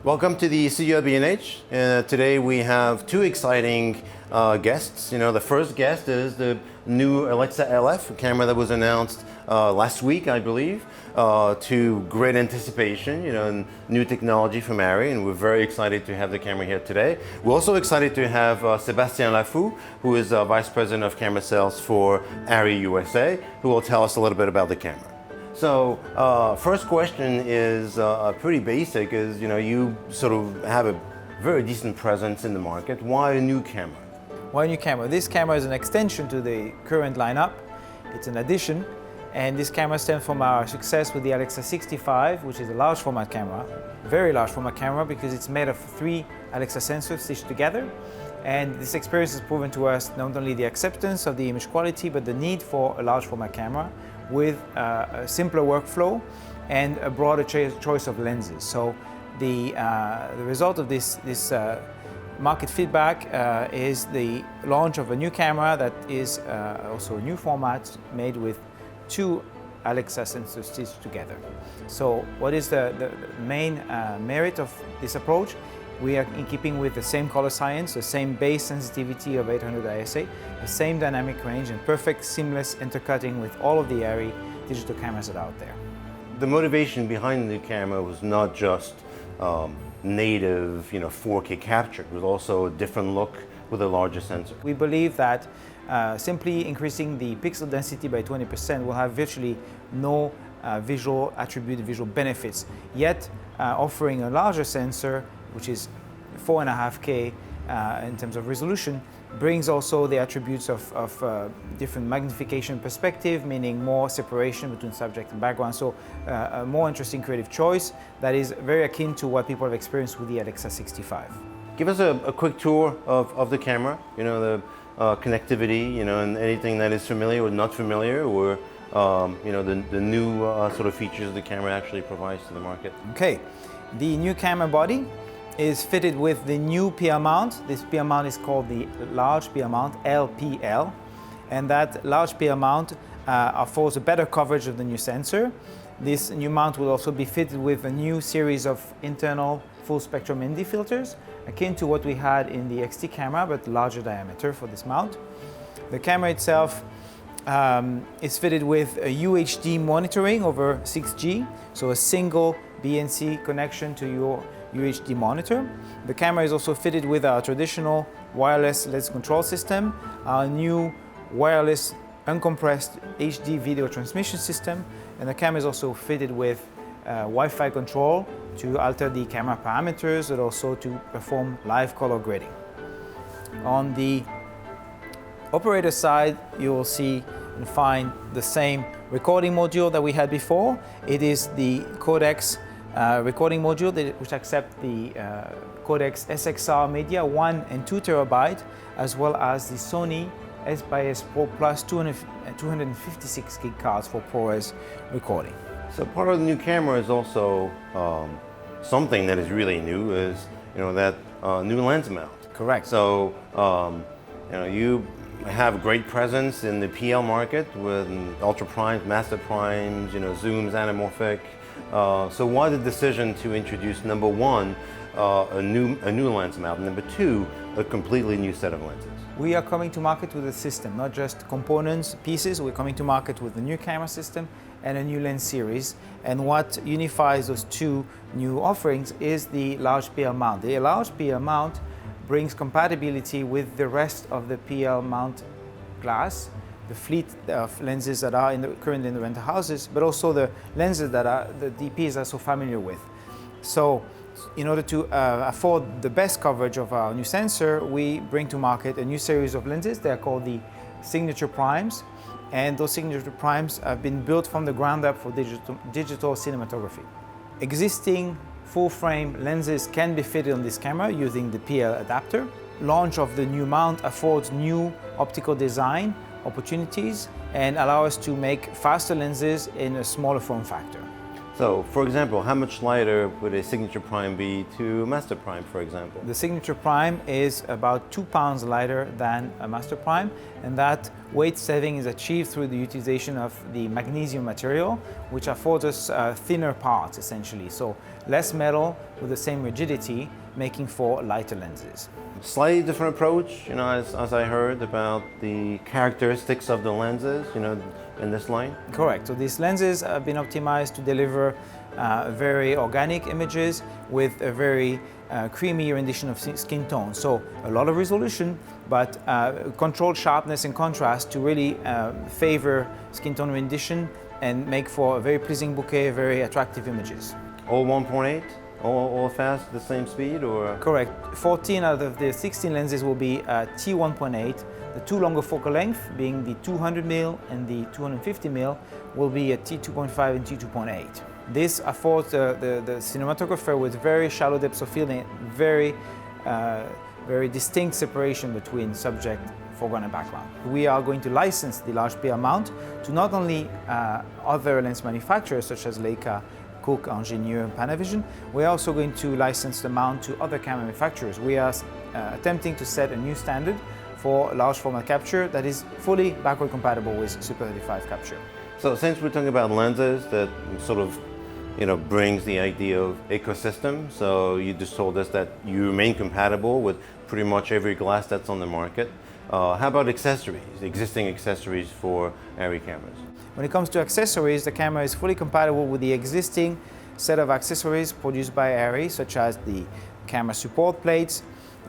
Welcome to the studio at B&H. Today we have two exciting guests. The first guest is the new Alexa LF, a camera that was announced last week, I believe, to great anticipation, and new technology from ARRI, and we're very excited to have the camera here today. We're also excited to have Sébastien Lafou, who is Vice President of Camera Sales for ARRI USA, who will tell us a little bit about the camera. So, first question is pretty basic, is you sort of have a very decent presence in the market. Why a new camera? Why a new camera? This camera is an extension to the current lineup. It's an addition, and this camera stems from our success with the Alexa 65, which is a large format camera, very large format camera, because it's made of 3 Alexa sensors stitched together. And this experience has proven to us not only the acceptance of the image quality, but the need for a large format camera with a simpler workflow and a broader choice of lenses. So the result of this market feedback is the launch of a new camera that is also a new format made with 2 Alexa sensors stitched together. So what is the main merit of this approach? We are in keeping with the same color science, the same base sensitivity of 800 ISA, the same dynamic range, and perfect seamless intercutting with all of the ARRI digital cameras that are out there. The motivation behind the camera was not just native 4K capture, it was also a different look with a larger sensor. We believe that simply increasing the pixel density by 20% will have virtually no visual benefits, yet offering a larger sensor, which is 4.5K in terms of resolution, brings also the attributes of different magnification perspective, meaning more separation between subject and background. So a more interesting creative choice that is very akin to what people have experienced with the Alexa 65. Give us a quick tour of the camera, the connectivity, and anything that is familiar or not familiar, or the new sort of features the camera actually provides to the market. Okay, the new camera body is fitted with the new PL mount. This PL mount is called the large PL mount, LPL, and that large PL mount affords a better coverage of the new sensor. This new mount will also be fitted with a new series of internal full spectrum ND filters, akin to what we had in the XT camera, but larger diameter for this mount. The camera itself is fitted with a UHD monitoring over 6G, so a single BNC connection to your UHD monitor. The camera is also fitted with our traditional wireless lens control system, our new wireless uncompressed HD video transmission system, and the camera is also fitted with Wi-Fi control to alter the camera parameters, but also to perform live color grading. On the operator side, you will see and find the same recording module that we had before. It is the Codecs recording module which accepts the Codecs SXR media 1 and 2 terabyte, as well as the Sony S/S Pro Plus 256 gig cards for ProRes recording. So part of the new camera is also something that is really new, is that new lens mount. Correct. So you have great presence in the PL market with ultra primes, master primes, zooms, anamorphic. So why the decision to introduce, number one, a new lens mount, and number two, a completely new set of lenses? We are coming to market with a system, not just components, pieces. We're coming to market with a new camera system and a new lens series. And what unifies those two new offerings is the large PL mount. The large PL mount brings compatibility with the rest of the PL mount glass, the fleet of lenses that are currently in the rental houses, but also the lenses that the DPs are so familiar with. So in order to afford the best coverage of our new sensor, we bring to market a new series of lenses. They are called the Signature Primes, and those Signature Primes have been built from the ground up for digital cinematography. Existing full-frame lenses can be fitted on this camera using the PL adapter. Launch of the new mount affords new optical design opportunities and allow us to make faster lenses in a smaller form factor. So, for example, how much lighter would a Signature Prime be to Master Prime, for example? The Signature Prime is about 2 pounds lighter than a Master Prime, and that weight saving is achieved through the utilization of the magnesium material, which affords us thinner parts, essentially. So less metal with the same rigidity, making for lighter lenses. Slightly different approach, you know, as I heard about the characteristics of the lenses, you know, in this line. Correct. So these lenses have been optimized to deliver very organic images with a very creamy rendition of skin tone. So a lot of resolution, but controlled sharpness and contrast to really favor skin tone rendition and make for a very pleasing bouquet, very attractive images. All 1.8? All fast, the same speed, or? Correct. 14 out of the 16 lenses will be T1.8. The two longer focal length, being the 200mm and the 250mm, will be at T2.5 and T2.8. This affords the cinematographer with very shallow depths of field and very distinct separation between subject, foreground and background. We are going to license the large PL mount to not only other lens manufacturers such as Leica, Cook, Ingenieur, and Panavision. We're also going to license the mount to other camera manufacturers. We are attempting to set a new standard for large format capture that is fully backward compatible with Super 35 capture. So since we're talking about lenses, that sort of, you know, brings the idea of ecosystem. So you just told us that you remain compatible with pretty much every glass that's on the market. How about accessories, existing accessories for ARRI cameras? When it comes to accessories, the camera is fully compatible with the existing set of accessories produced by ARRI, such as the camera support plates,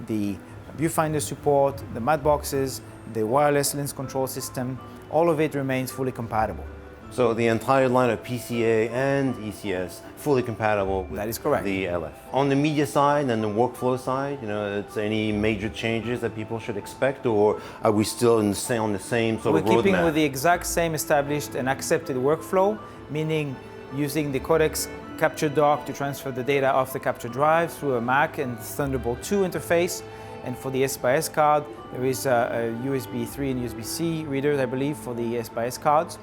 the viewfinder support, the matte boxes, the wireless lens control system. All of it remains fully compatible. So the entire line of PCA and ECS fully compatible with That is correct. the LF. On the media side and the workflow side, you know, it's any major changes that people should expect, or are we still on the same sort of roadmap? We're keeping with the exact same established and accepted workflow, meaning using the Codecs capture dock to transfer the data off the capture drive through a Mac and Thunderbolt 2 interface. And for the S/S card, there is a USB 3 and USB-C readers, I believe, for the S/S cards.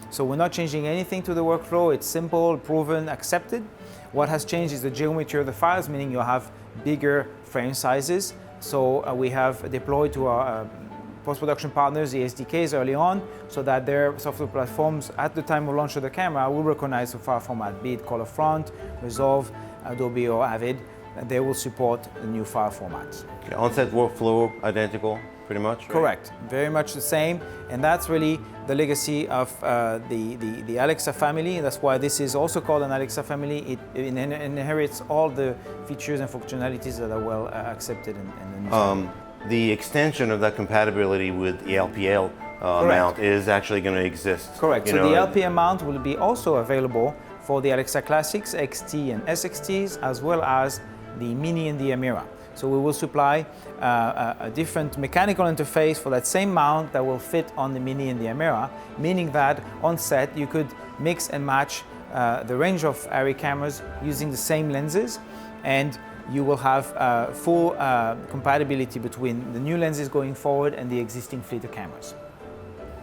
So we're not changing anything to the workflow. It's simple, proven, accepted. What has changed is the geometry of the files, meaning you'll have bigger frame sizes. So we have deployed to our post-production partners the SDKs early on, so that their software platforms at the time of launch of the camera will recognize the file format, be it Color Front, Resolve, Adobe or Avid, and they will support the new file formats. Okay, on-set workflow identical, pretty much? Right? Correct, very much the same, and that's really the legacy of the Alexa family. That's why this is also called an Alexa family. It inherits all the features and functionalities that are well accepted in the new family. The extension of that compatibility with the LPL mount is actually going to exist. Correct, so the LPL mount will be also available for the Alexa Classics, XT and SXTs, as well as the Mini and the Amira. So we will supply a different mechanical interface for that same mount that will fit on the Mini and the Amira, meaning that on set you could mix and match the range of ARRI cameras using the same lenses, and you will have full compatibility between the new lenses going forward and the existing fleet of cameras.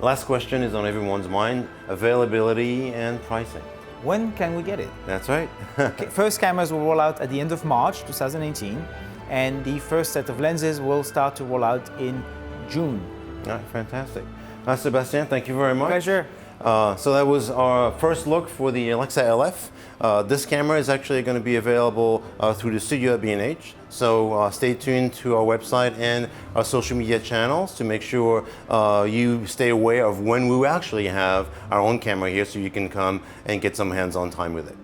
Last question is on everyone's mind, availability and pricing. When can we get it? That's right. Okay, first cameras will roll out at the end of March 2018, and the first set of lenses will start to roll out in June. All right, fantastic. Sébastien, thank you very much. Pleasure. So that was our first look for the Alexa LF. This camera is actually going to be available through the studio at B&H. So stay tuned to our website and our social media channels to make sure you stay aware of when we will actually have our own camera here, so you can come and get some hands-on time with it.